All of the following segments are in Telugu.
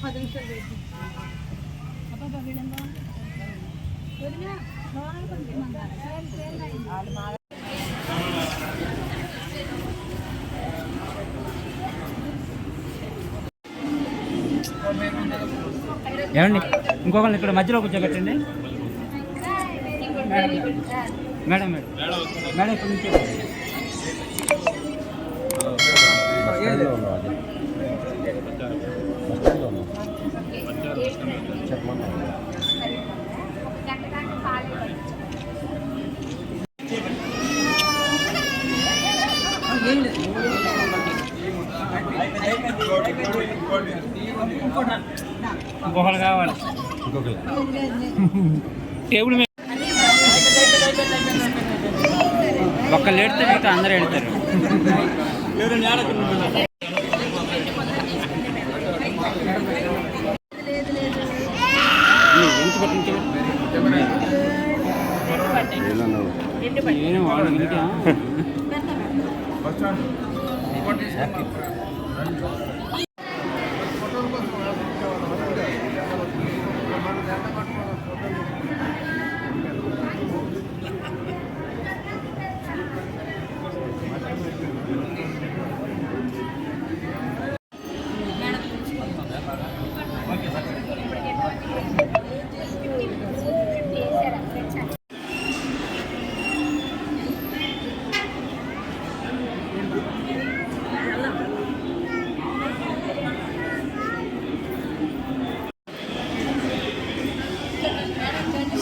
10 నిమిషాలు వెయిట్ ఏమండి ఇంకొకరిని ఇక్కడ మధ్యలో కూర్చోబెట్టండి. మేడం మేడం మేడం ఇక్కడ నుంచి ఇంకొకరు కావాలి. టేబుల్ మీద ఒక్కళ్ళు ఎడితే మిగతా అందరూ ఎడతారు. నేను వాళ్ళు ఇంకా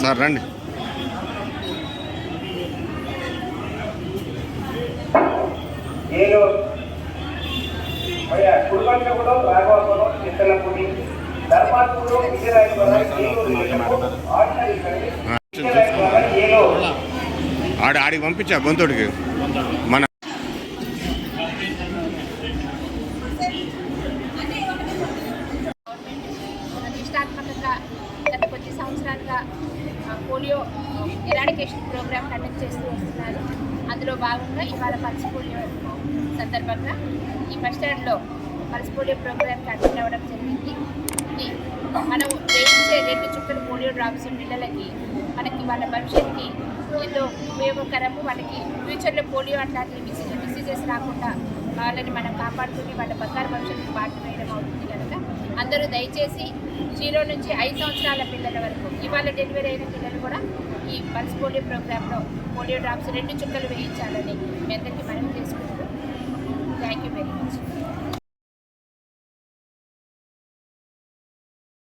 సార్ రండి. ఆడికి పంపించా గొంతుడికి మన ప్రతిష్టాత్మకంగా గత కొద్ది సంవత్సరాలుగా పోలియో ఎరాడికేషన్ ప్రోగ్రామ్ కండక్ట్ చేస్తూ వస్తున్నారు. అందులో భాగంగా ఇవాళ పల్స్ పోలియో సందర్భంగా ఈ బస్ స్టాండ్లో పల్స్ పోలియో ప్రోగ్రామ్కి అటెండ్ అవ్వడం జరిగింది. ఇది మనం వేయించే 2 చుక్కల పోలియో డ్రాప్స్ పిల్లలకి మనకి వాళ్ళ భవిష్యత్తుకి ఎంతో ఉపయోగకరము. వాళ్ళకి ఫ్యూచర్లో పోలియో అట్లాంటి డిసీజెస్ రాకుండా వాళ్ళని మనం కాపాడుకుని వాళ్ళ బంగారు భవిష్యత్తుకి బాట వేయడం అవుతుంది కనుక అందరూ దయచేసి 0 నుంచి 5 సంవత్సరాల పిల్లల వరకు ఇవాళ డెలివరీ అయిన పిల్లలు కూడా ఈ పల్స్ పోలియో ప్రోగ్రాంలో పోలియో డ్రాప్స్ 2 చుక్కలు వేయించాలని మీ అందరికీ మనవి చేసుకుంటూ థ్యాంక్ యూ వెరీ మచ్.